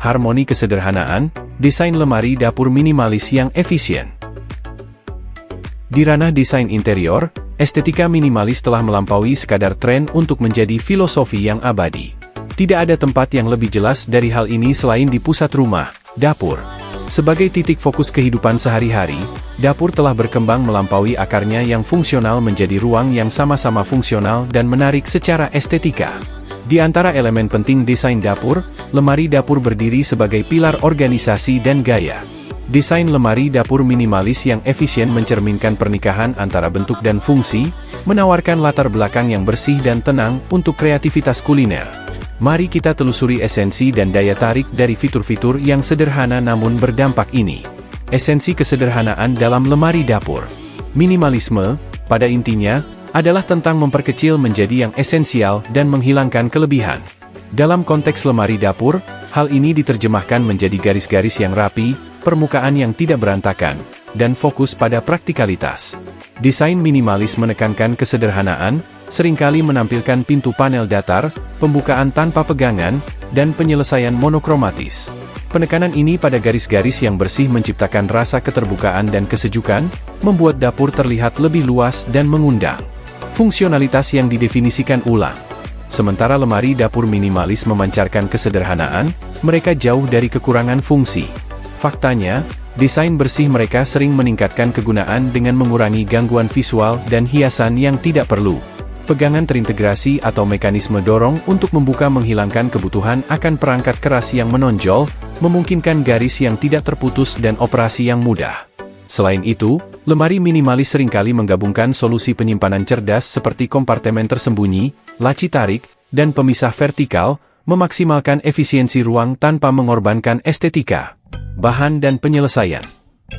harmoni kesederhanaan, desain lemari dapur minimalis yang efisien. Di ranah desain interior, estetika minimalis telah melampaui sekadar tren untuk menjadi filosofi yang abadi. Tidak ada tempat yang lebih jelas dari hal ini selain di pusat rumah, dapur. Sebagai titik fokus kehidupan sehari-hari, dapur telah berkembang melampaui akarnya yang fungsional menjadi ruang yang sama-sama fungsional dan menarik secara estetika. Di antara elemen penting desain dapur, lemari dapur berdiri sebagai pilar organisasi dan gaya. Desain lemari dapur minimalis yang efisien mencerminkan pernikahan antara bentuk dan fungsi, menawarkan latar belakang yang bersih dan tenang untuk kreativitas kuliner. Mari kita telusuri esensi dan daya tarik dari fitur-fitur yang sederhana namun berdampak ini. Esensi kesederhanaan dalam lemari dapur. Minimalisme, pada intinya, adalah tentang memperkecil menjadi yang esensial dan menghilangkan kelebihan. Dalam konteks lemari dapur, hal ini diterjemahkan menjadi garis-garis yang rapi, permukaan yang tidak berantakan, dan fokus pada praktikalitas. Desain minimalis menekankan kesederhanaan, seringkali menampilkan pintu panel datar, pembukaan tanpa pegangan, dan penyelesaian monokromatis. Penekanan ini pada garis-garis yang bersih menciptakan rasa keterbukaan dan kesejukan, membuat dapur terlihat lebih luas dan mengundang. Fungsionalitas yang didefinisikan ulang. Sementara lemari dapur minimalis memancarkan kesederhanaan, mereka jauh dari kekurangan fungsi. Faktanya, desain bersih mereka sering meningkatkan kegunaan dengan mengurangi gangguan visual dan hiasan yang tidak perlu. Pegangan terintegrasi atau mekanisme dorong untuk membuka menghilangkan kebutuhan akan perangkat keras yang menonjol, memungkinkan garis yang tidak terputus dan operasi yang mudah. Selain itu, lemari minimalis seringkali menggabungkan solusi penyimpanan cerdas seperti kompartemen tersembunyi, laci tarik, dan pemisah vertikal, memaksimalkan efisiensi ruang tanpa mengorbankan estetika. Bahan dan penyelesaian.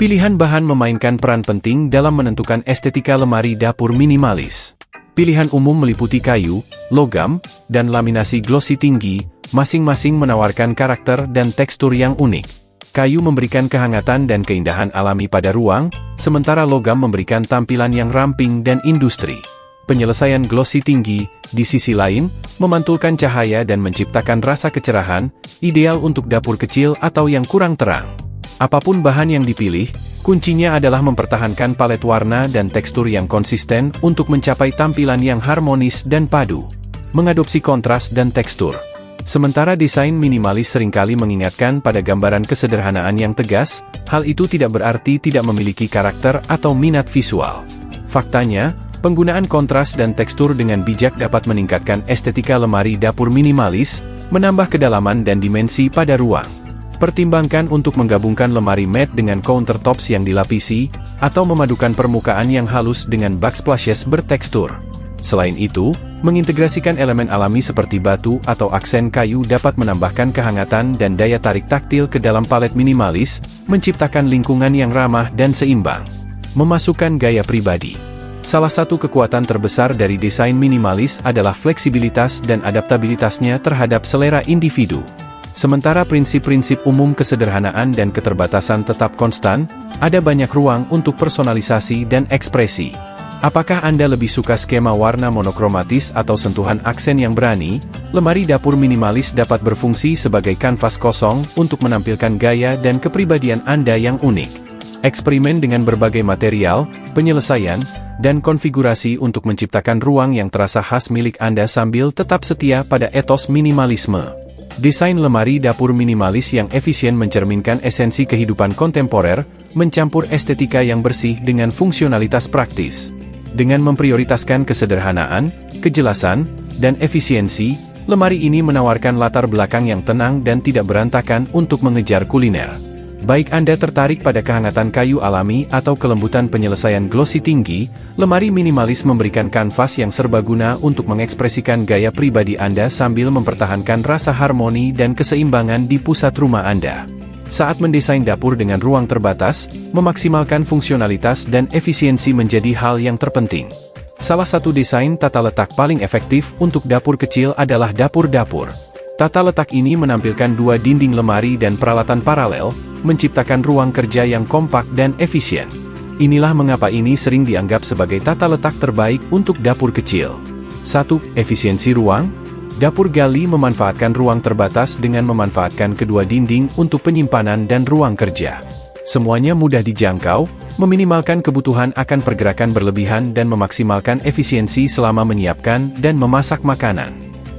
Pilihan bahan memainkan peran penting dalam menentukan estetika lemari dapur minimalis. Pilihan umum meliputi kayu, logam, dan laminasi glossy tinggi, masing-masing menawarkan karakter dan tekstur yang unik. Kayu memberikan kehangatan dan keindahan alami pada ruang, sementara logam memberikan tampilan yang ramping dan industri. Penyelesaian glossy tinggi, di sisi lain, memantulkan cahaya dan menciptakan rasa kecerahan, ideal untuk dapur kecil atau yang kurang terang. Apapun bahan yang dipilih, kuncinya adalah mempertahankan palet warna dan tekstur yang konsisten untuk mencapai tampilan yang harmonis dan padu. Mengadopsi kontras dan tekstur. Sementara desain minimalis seringkali mengingatkan pada gambaran kesederhanaan yang tegas, hal itu tidak berarti tidak memiliki karakter atau minat visual. Faktanya, penggunaan kontras dan tekstur dengan bijak dapat meningkatkan estetika lemari dapur minimalis, menambah kedalaman dan dimensi pada ruang. Pertimbangkan untuk menggabungkan lemari matte dengan countertops yang dilapisi, atau memadukan permukaan yang halus dengan backsplashes bertekstur. Selain itu, mengintegrasikan elemen alami seperti batu atau aksen kayu dapat menambahkan kehangatan dan daya tarik taktil ke dalam palet minimalis, menciptakan lingkungan yang ramah dan seimbang. Memasukkan gaya pribadi. Salah satu kekuatan terbesar dari desain minimalis adalah fleksibilitas dan adaptabilitasnya terhadap selera individu. Sementara prinsip-prinsip umum kesederhanaan dan keterbatasan tetap konstan, ada banyak ruang untuk personalisasi dan ekspresi. Apakah Anda lebih suka skema warna monokromatis atau sentuhan aksen yang berani? Lemari dapur minimalis dapat berfungsi sebagai kanvas kosong untuk menampilkan gaya dan kepribadian Anda yang unik. Eksperimen dengan berbagai material, penyelesaian, dan konfigurasi untuk menciptakan ruang yang terasa khas milik Anda sambil tetap setia pada etos minimalisme. Desain lemari dapur minimalis yang efisien mencerminkan esensi kehidupan kontemporer, mencampur estetika yang bersih dengan fungsionalitas praktis. Dengan memprioritaskan kesederhanaan, kejelasan, dan efisiensi, lemari ini menawarkan latar belakang yang tenang dan tidak berantakan untuk mengejar kuliner. Baik Anda tertarik pada kehangatan kayu alami atau kelembutan penyelesaian glossy tinggi, lemari minimalis memberikan kanvas yang serbaguna untuk mengekspresikan gaya pribadi Anda sambil mempertahankan rasa harmoni dan keseimbangan di pusat rumah Anda. Saat mendesain dapur dengan ruang terbatas, memaksimalkan fungsionalitas dan efisiensi menjadi hal yang terpenting. Salah satu desain tata letak paling efektif untuk dapur kecil adalah dapur-dapur. Tata letak ini menampilkan dua dinding lemari dan peralatan paralel, menciptakan ruang kerja yang kompak dan efisien. Inilah mengapa ini sering dianggap sebagai tata letak terbaik untuk dapur kecil. 1. Efisiensi ruang. Dapur gali memanfaatkan ruang terbatas dengan memanfaatkan kedua dinding untuk penyimpanan dan ruang kerja. Semuanya mudah dijangkau, meminimalkan kebutuhan akan pergerakan berlebihan dan memaksimalkan efisiensi selama menyiapkan dan memasak makanan.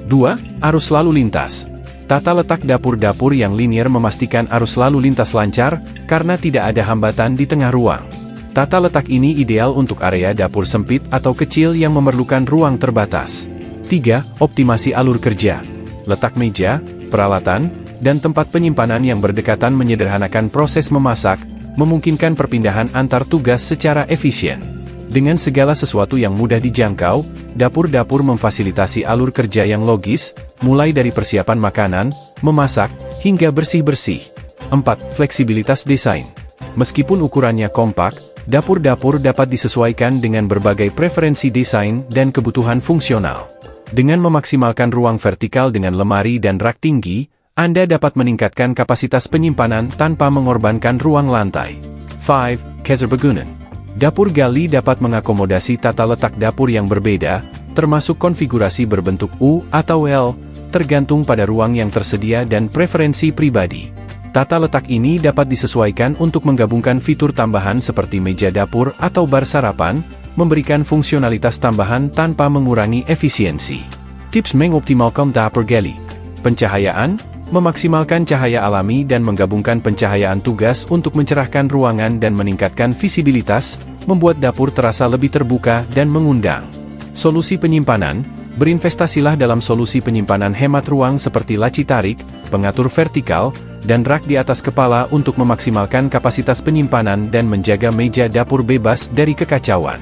2. Arus lalu lintas. Tata letak dapur-dapur yang linier memastikan arus lalu lintas lancar, karena tidak ada hambatan di tengah ruang. Tata letak ini ideal untuk area dapur sempit atau kecil yang memerlukan ruang terbatas. 3. Optimasi alur kerja. Letak meja, peralatan, dan tempat penyimpanan yang berdekatan menyederhanakan proses memasak, memungkinkan perpindahan antar tugas secara efisien. Dengan segala sesuatu yang mudah dijangkau, dapur-dapur memfasilitasi alur kerja yang logis, mulai dari persiapan makanan, memasak, hingga bersih-bersih. 4. Fleksibilitas desain. Meskipun ukurannya kompak, dapur-dapur dapat disesuaikan dengan berbagai preferensi desain dan kebutuhan fungsional. Dengan memaksimalkan ruang vertikal dengan lemari dan rak tinggi, Anda dapat meningkatkan kapasitas penyimpanan tanpa mengorbankan ruang lantai. 5. Kaiserbegunen. Dapur gali dapat mengakomodasi tata letak dapur yang berbeda, termasuk konfigurasi berbentuk U atau L, tergantung pada ruang yang tersedia dan preferensi pribadi. Tata letak ini dapat disesuaikan untuk menggabungkan fitur tambahan seperti meja dapur atau bar sarapan, memberikan fungsionalitas tambahan tanpa mengurangi efisiensi. Tips mengoptimalkan dapur gali. Pencahayaan, memaksimalkan cahaya alami dan menggabungkan pencahayaan tugas untuk mencerahkan ruangan dan meningkatkan visibilitas, membuat dapur terasa lebih terbuka dan mengundang. Solusi penyimpanan, berinvestasilah dalam solusi penyimpanan hemat ruang seperti laci tarik, pengatur vertikal, dan rak di atas kepala untuk memaksimalkan kapasitas penyimpanan dan menjaga meja dapur bebas dari kekacauan.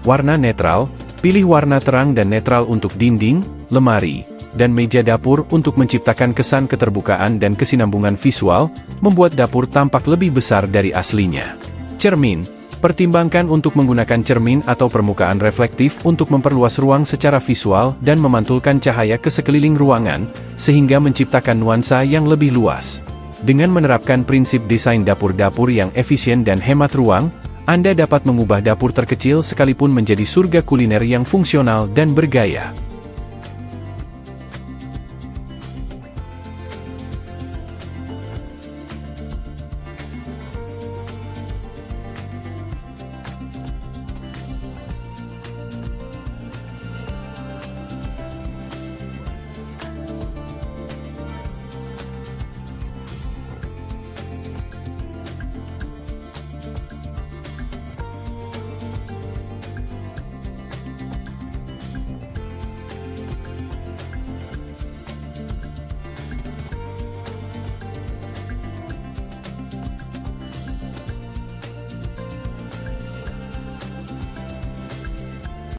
Warna netral, pilih warna terang dan netral untuk dinding, lemari, dan meja dapur untuk menciptakan kesan keterbukaan dan kesinambungan visual, membuat dapur tampak lebih besar dari aslinya. Cermin, pertimbangkan untuk menggunakan cermin atau permukaan reflektif untuk memperluas ruang secara visual dan memantulkan cahaya ke sekeliling ruangan, sehingga menciptakan nuansa yang lebih luas. Dengan menerapkan prinsip desain dapur-dapur yang efisien dan hemat ruang, Anda dapat mengubah dapur terkecil sekalipun menjadi surga kuliner yang fungsional dan bergaya.